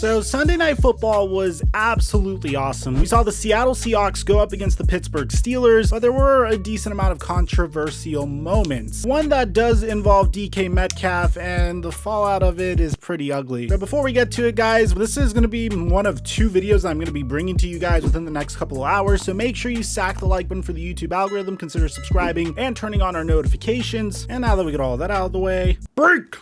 So Sunday Night Football was absolutely awesome. We saw the Seattle Seahawks go up against the Pittsburgh Steelers, but there were a decent amount of controversial moments. One that does involve DK Metcalf, and the fallout of it is pretty ugly. But before we get to it, guys, this is going to be one of two videos I'm going to be bringing to you guys within the next couple of hours, so make sure you sack the like button for the YouTube algorithm, consider subscribing, and turning on our notifications. And now that we get all that out of the way, break!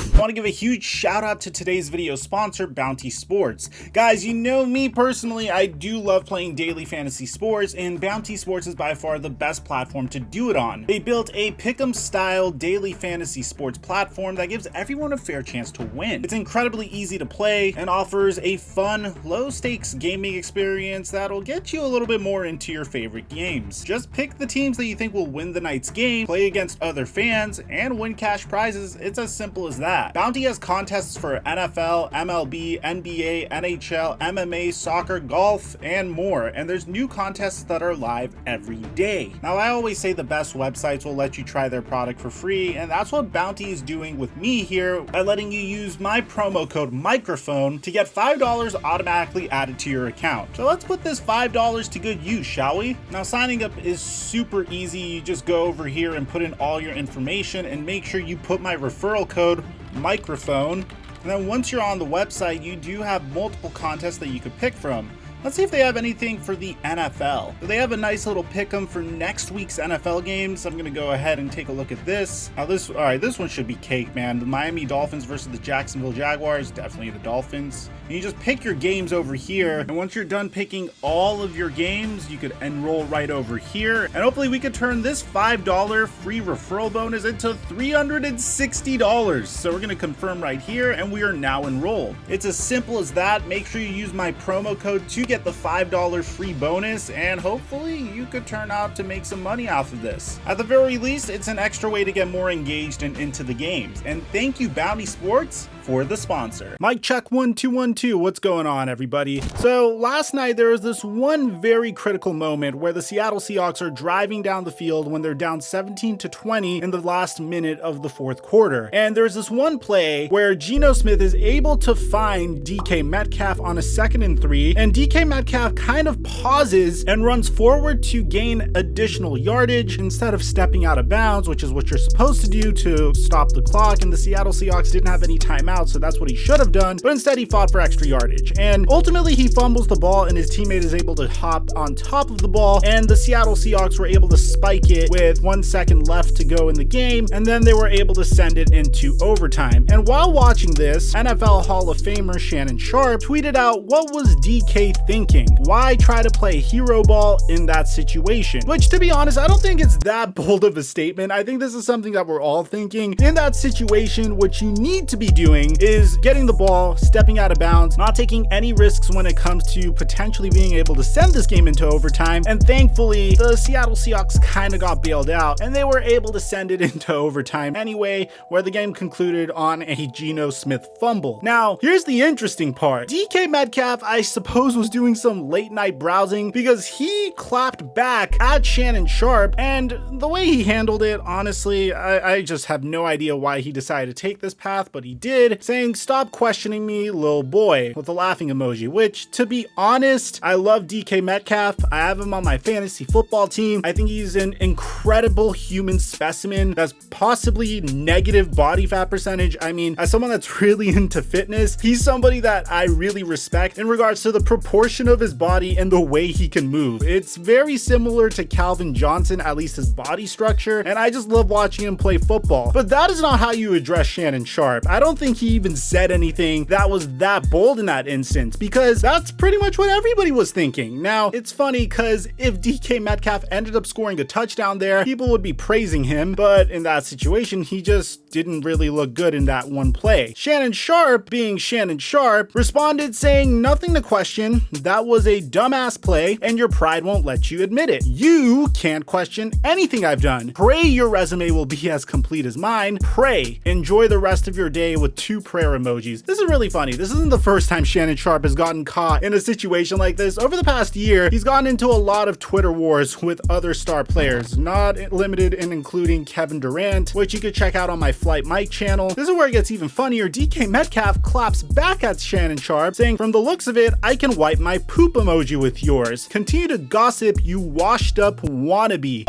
I want to give a huge shout out to today's video sponsor, Bounty Sports. Guys, you know me personally, I do love playing daily fantasy sports, and Bounty Sports is by far the best platform to do it on. They built a pick'em style daily fantasy sports platform that gives everyone a fair chance to win. It's incredibly easy to play and offers a fun, low stakes gaming experience that'll get you a little bit more into your favorite games. Just pick the teams that you think will win the night's game, play against other fans, and win cash prizes. It's as simple as that. Bounty has contests for NFL, MLB, NBA, NHL, MMA, soccer, golf, and more, and there's new contests that are live every day. Now, I always say the best websites will let you try their product for free, and that's what Bounty is doing with me here by letting you use my promo code microphone to get $5 automatically added to your account. So let's put this $5 to good use, shall we? Now, signing up is super easy. You just go over here and put in all your information and make sure you put my referral code microphone, and then once you're on the website, you do have multiple contests that you could pick from. Let's see if they have anything for the NFL. So they have a nice little pick'em for next week's NFL games. I'm gonna go ahead and take a look at this. Now this one should be cake, man. The Miami Dolphins versus the Jacksonville Jaguars, definitely the Dolphins. And you just pick your games over here, and once you're done picking all of your games, you could enroll right over here, and hopefully we could turn this $5 free referral bonus into $360. So we're gonna confirm right here, and we are now enrolled. It's as simple as that. Make sure you use my promo code to get the $5 free bonus, and hopefully you could turn out to make some money off of this. At the very least, it's an extra way to get more engaged and into the games. And thank you, Bounty Sports, for the sponsor. Mic check 1 2 1 2. What's going on, everybody? So last night there was this one very critical moment where the Seattle Seahawks are driving down the field when they're down 17-20 in the last minute of the fourth quarter. And there's this one play where Geno Smith is able to find DK Metcalf on a 2nd and 3, and DK Metcalf kind of pauses and runs forward to gain additional yardage instead of stepping out of bounds, which is what you're supposed to do to stop the clock. And the Seattle Seahawks didn't have any timeouts, so that's what he should have done, but instead he fought for extra yardage, and ultimately he fumbles the ball, and his teammate is able to hop on top of the ball, and the Seattle Seahawks were able to spike it with 1 second left to go in the game, and then they were able to send it into overtime. And while watching this, NFL Hall of Famer Shannon Sharpe tweeted out, "What was DK thinking? Why try to play hero ball in that situation?" Which, to be honest, I don't think it's that bold of a statement. I think this is something that we're all thinking. In that situation, what you need to be doing is getting the ball, stepping out of bounds, not taking any risks when it comes to potentially being able to send this game into overtime. And thankfully, the Seattle Seahawks kind of got bailed out, and they were able to send it into overtime anyway, where the game concluded on a Geno Smith fumble. Now, here's the interesting part. DK Metcalf, I suppose, was doing some late night browsing because he clapped back at Shannon Sharpe, and the way he handled it, honestly, I just have no idea why he decided to take this path, but he did, saying, "Stop questioning me, lil boy," with a laughing emoji, which, to be honest, I love DK Metcalf. I have him on my fantasy football team. I think he's an incredible human specimen that's possibly negative body fat percentage. I mean, as someone that's really into fitness, he's somebody that I really respect in regards to the proportion of his body and the way he can move. It's very similar to Calvin Johnson, at least his body structure, and I just love watching him play football. But that is not how you address Shannon Sharpe. I don't think he even said anything that was that bold in that instance, because that's pretty much what everybody was thinking. Now, it's funny because if DK Metcalf ended up scoring a touchdown there, people would be praising him, but in that situation, he just didn't really look good in that one play. Shannon Sharpe, being Shannon Sharpe, responded saying, "Nothing to question. That was a dumbass play, and your pride won't let you admit it. You can't question anything I've done. Pray your resume will be as complete as mine. Pray. Enjoy the rest of your day with 2 prayer emojis. This is really funny. This isn't the first time Shannon Sharpe has gotten caught in a situation like this. Over the past year, he's gotten into a lot of Twitter wars with other star players, not limited in including Kevin Durant, which you could check out on my Flight Mike channel. This is where it gets even funnier. DK Metcalf claps back at Shannon Sharpe, saying, "From the looks of it, I can wipe my poop emoji with yours. Continue to gossip, you washed up wannabe."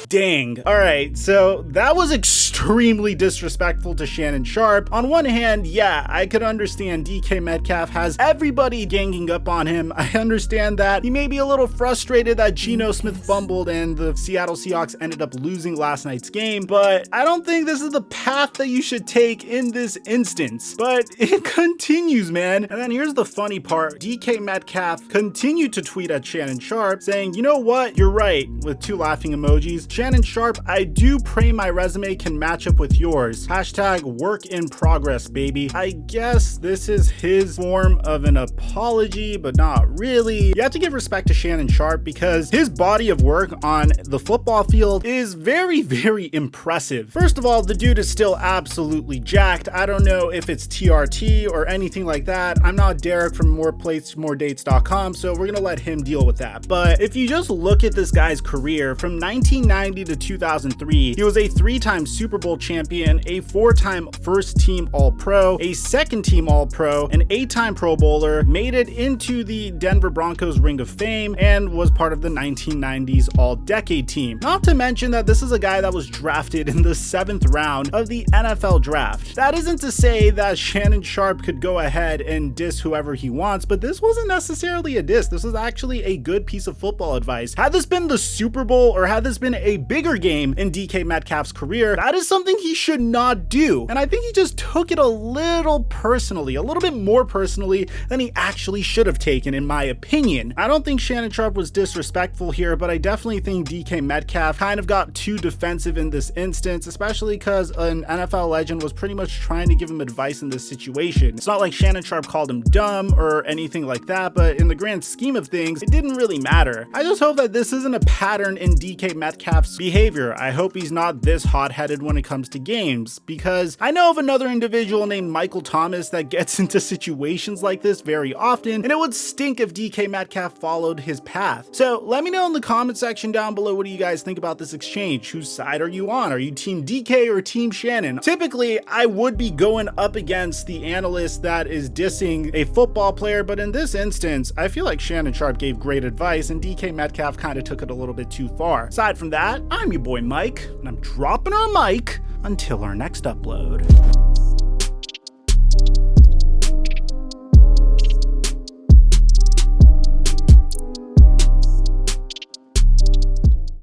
Dang. All right, so that was extremely disrespectful to Shannon Sharpe. On one hand, yeah, I could understand DK Metcalf has everybody ganging up on him. I understand that he may be a little frustrated that Geno Smith fumbled and the Seattle Seahawks ended up losing last night's game, but I don't think this is the path that you should take in this instance. But it continues, man. And then here's the funny part. DK Metcalf continued to tweet at Shannon Sharpe saying, "You know what? You're right," with 2 laughing emojis. "Shannon Sharpe, I do pray my resume can match up with yours. Hashtag work in progress, baby." I guess this is his form of an apology, but not really. You have to give respect to Shannon Sharpe because his body of work on the football field is very, very impressive. First of all, the dude is still absolutely jacked. I don't know if it's TRT or anything like that. I'm not Derek from moreplates.moredates.com, so we're gonna let him deal with that. But if you just look at this guy's career from 1990 to 2003, he was a 3-time Super Bowl champion, a 4-time first-team All-Pro, a second-team All-Pro, an 8-time Pro Bowler, made it into the Denver Broncos Ring of Fame, and was part of the 1990s All-Decade team. Not to mention that this is a guy that was drafted in the 7th round of the NFL draft. That isn't to say that Shannon Sharpe could go ahead and diss whoever he wants, but this wasn't necessarily a diss. This was actually a good piece of football advice. Had this been the Super Bowl, or had this been a bigger game in DK Metcalf's career, that is something he should not do. And I think he just took it a little personally, a little bit more personally than he actually should have taken, in my opinion. I don't think Shannon Sharpe was disrespectful here, but I definitely think DK Metcalf kind of got too defensive in this instance, especially because an NFL legend was pretty much trying to give him advice in this situation. It's not like Shannon Sharpe called him dumb or anything like that, but in the grand scheme of things, it didn't really matter. I just hope that this isn't a pattern in DK Metcalf's behavior. I hope he's not this hot-headed when it comes to games, because I know of another individual named Michael Thomas that gets into situations like this very often, and it would stink if DK Metcalf followed his path. So let me know in the comment section down below, what do you guys think about this exchange? Whose side are you on? Are you team DK or team Shannon? Typically, I would be going up against the analyst that is dissing a football player, but in this instance, I feel like Shannon Sharpe gave great advice and DK Metcalf kind of took it a little bit too far. Aside from that, I'm your boy Mike, and I'm dropping our mic until our next upload.